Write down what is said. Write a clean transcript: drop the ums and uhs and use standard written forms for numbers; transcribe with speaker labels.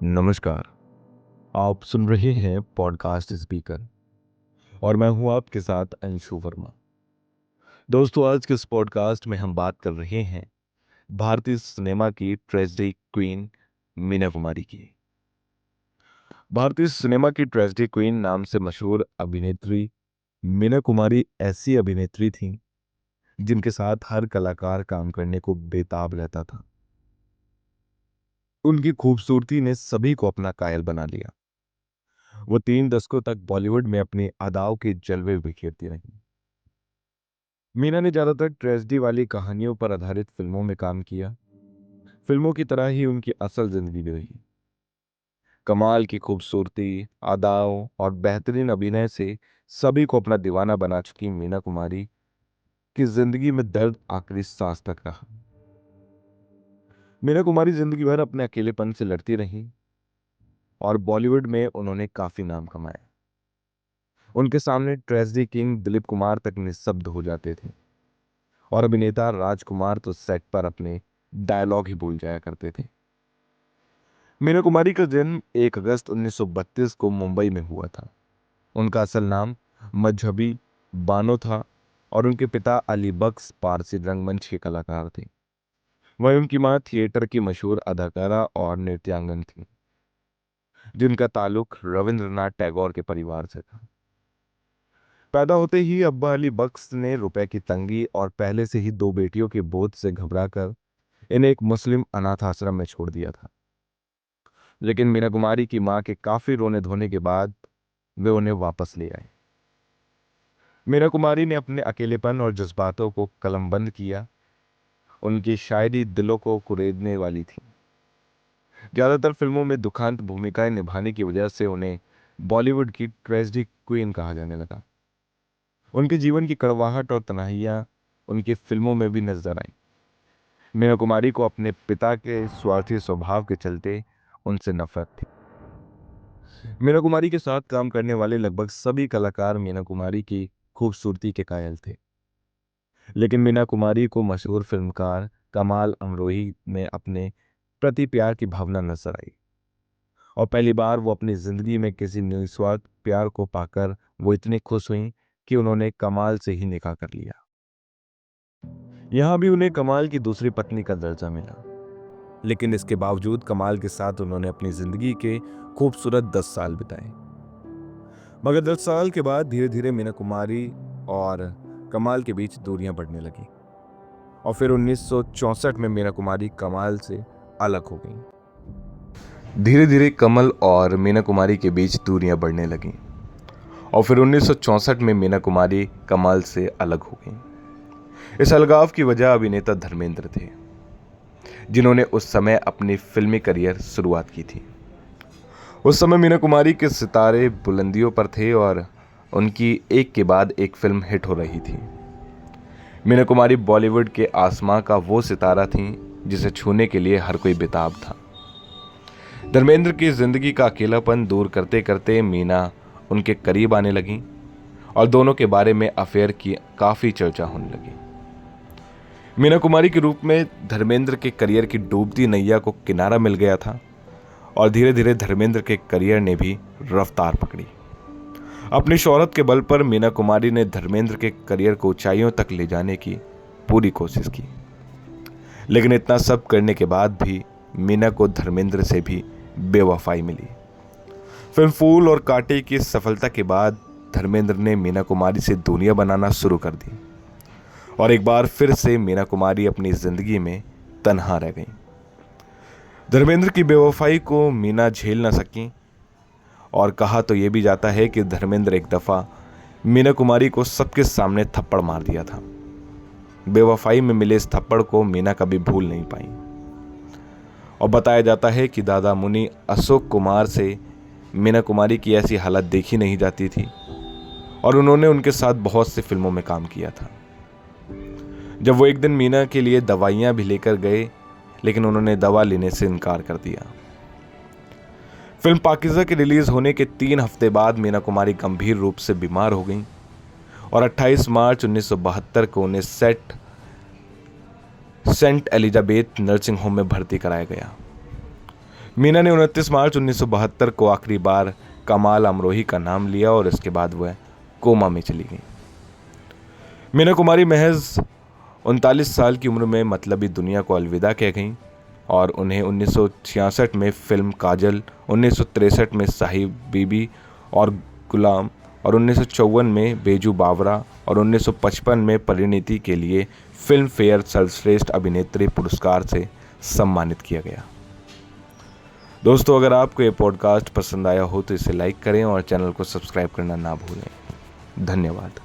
Speaker 1: नमस्कार। आप सुन रहे हैं पॉडकास्ट स्पीकर और मैं हूं आपके साथ अंशु वर्मा। दोस्तों, आज के इस पॉडकास्ट में हम बात कर रहे हैं भारतीय सिनेमा की ट्रेजेडी क्वीन मीना कुमारी की। भारतीय सिनेमा की ट्रेजेडी क्वीन नाम से मशहूर अभिनेत्री मीना कुमारी ऐसी अभिनेत्री थीं जिनके साथ हर कलाकार काम करने को बेताब रहता था। उनकी खूबसूरती ने सभी को अपना कायल बना लिया। वो 3 दशकों तक बॉलीवुड में अपनी अदाओं के जलवे बिखेरती रही। मीना ने ज्यादातर ट्रेजेडी वाली कहानियों पर आधारित फिल्मों में काम किया। फिल्मों की तरह ही उनकी असल जिंदगी भी रही। कमाल की खूबसूरती, अदाओं और बेहतरीन अभिनय से सभी को अपना दीवाना बना चुकी मीना कुमारी की जिंदगी में दर्द आखिरी सांस तक रहा। मीना कुमारी जिंदगी भर अपने अकेलेपन से लड़ती रही और बॉलीवुड में उन्होंने काफी नाम कमाया। उनके सामने ट्रेजेडी किंग दिलीप कुमार तक निस्तब्ध हो जाते थे और अभिनेता राजकुमार तो सेट पर अपने डायलॉग ही भूल जाया करते थे। मीना कुमारी का जन्म 1 अगस्त 1932 को मुंबई में हुआ था। उनका असल नाम मजहबी बानो था और उनके पिता अली बख्श पारसी रंगमंच के कलाकार थे। वहीं उनकी मां थिएटर की मशहूर अदाकारा और नृत्यांगन थी, जिनका ताल्लुक रविंद्रनाथ टैगोर के परिवार से था। पैदा होते ही अब्बा अली बख्श ने रुपए की तंगी और पहले से ही 2 बेटियों के बोझ से घबराकर इन्हें एक मुस्लिम अनाथ आश्रम में छोड़ दिया था। लेकिन मीना कुमारी की मां के काफी रोने धोने के बाद वे उन्हें वापस ले आए। मीना कुमारी ने अपने अकेलेपन और जज्बातों को कलमबंद किया। उनकी शायरी दिलों को कुरेदने वाली थी। ज्यादातर फिल्मों में दुखांत भूमिकाएं निभाने की वजह से उन्हें बॉलीवुड की ट्रेजेडी क्वीन कहा जाने लगा। उनके जीवन की कड़वाहट और तन्हाइयां उनकी फिल्मों में भी नजर आई। मीना कुमारी को अपने पिता के स्वार्थी स्वभाव के चलते उनसे नफरत थी। मीना कुमारी के साथ काम करने वाले लगभग सभी कलाकार मीना कुमारी की खूबसूरती के कायल थे। लेकिन मीना कुमारी को मशहूर फिल्मकार कमाल अमरोही में अपने प्रति प्यार की भावना नजर आई और पहली बार वो अपनी जिंदगी में किसी निस्वार्थ प्यार को पाकर वो इतनी खुश हुई कि उन्होंने कमाल से ही निकाह कर लिया। यहां भी उन्हें कमाल की दूसरी पत्नी का दर्जा मिला। लेकिन इसके बावजूद कमाल के साथ उन्होंने अपनी जिंदगी के खूबसूरत 10 साल बिताए। मगर 10 साल के बाद धीरे धीरे मीना कुमारी और कमाल के बीच दूरियां बढ़ने लगी और फिर 1964 में मीना कुमारी कमाल से अलग हो गई। धीरे धीरे कमल और मीना कुमारी के बीच दूरियां बढ़ने लगीं और फिर 1964 में मीना कुमारी कमाल से अलग हो गई। इस अलगाव की वजह अभिनेता धर्मेंद्र थे, जिन्होंने उस समय अपनी फिल्मी करियर शुरुआत की थी। उस समय मीना कुमारी के सितारे बुलंदियों पर थे और उनकी एक के बाद एक फिल्म हिट हो रही थी। मीना कुमारी बॉलीवुड के आसमां का वो सितारा थी जिसे छूने के लिए हर कोई बेताब था। धर्मेंद्र की जिंदगी का अकेलापन दूर करते करते मीना उनके करीब आने लगी और दोनों के बारे में अफेयर की काफी चर्चा होने लगी। मीना कुमारी के रूप में धर्मेंद्र के करियर की डूबती नैया को किनारा मिल गया था और धीरे धीरे धर्मेंद्र के करियर ने भी रफ्तार पकड़ी। अपनी शोहरत के बल पर मीना कुमारी ने धर्मेंद्र के करियर को ऊंचाइयों तक ले जाने की पूरी कोशिश की। लेकिन इतना सब करने के बाद भी मीना को धर्मेंद्र से भी बेवफाई मिली। फिल्म फूल और कांटे की सफलता के बाद धर्मेंद्र ने मीना कुमारी से दूरियां बनाना शुरू कर दी और एक बार फिर से मीना कुमारी अपनी जिंदगी में तन्हा रह गई। धर्मेंद्र की बेवफाई को मीना झेल न सकी और कहा तो ये भी जाता है कि धर्मेंद्र एक दफा मीना कुमारी को सबके सामने थप्पड़ मार दिया था। बेवफाई में मिले इस थप्पड़ को मीना कभी भूल नहीं पाई और बताया जाता है कि दादा मुनि अशोक कुमार से मीना कुमारी की ऐसी हालत देखी नहीं जाती थी और उन्होंने उनके साथ बहुत सी फिल्मों में काम किया था। जब वो एक दिन मीना के लिए दवाइयां भी लेकर गए, लेकिन उन्होंने दवा लेने से इनकार कर दिया। फिल्म पाकीज़ा के रिलीज होने के 3 हफ्ते बाद मीना कुमारी गंभीर रूप से बीमार हो गई और 28 मार्च 1972 को उन्हें सेंट एलिजाबेथ नर्सिंग होम में भर्ती कराया गया। मीना ने 29 मार्च 1972 को आखिरी बार कमाल अमरोही का नाम लिया और इसके बाद वह कोमा में चली गई। मीना कुमारी महज 39 साल की उम्र में मतलबी दुनिया को अलविदा कह गईं और उन्हें 1966 में फिल्म काजल, 1963 में साहिब बीबी और गुलाम और 1954 में बेजू बावरा और 1955 में परिणीति के लिए फिल्म फेयर सर्वश्रेष्ठ अभिनेत्री पुरस्कार से सम्मानित किया गया। दोस्तों, अगर आपको ये पॉडकास्ट पसंद आया हो तो इसे लाइक करें और चैनल को सब्सक्राइब करना ना भूलें। धन्यवाद।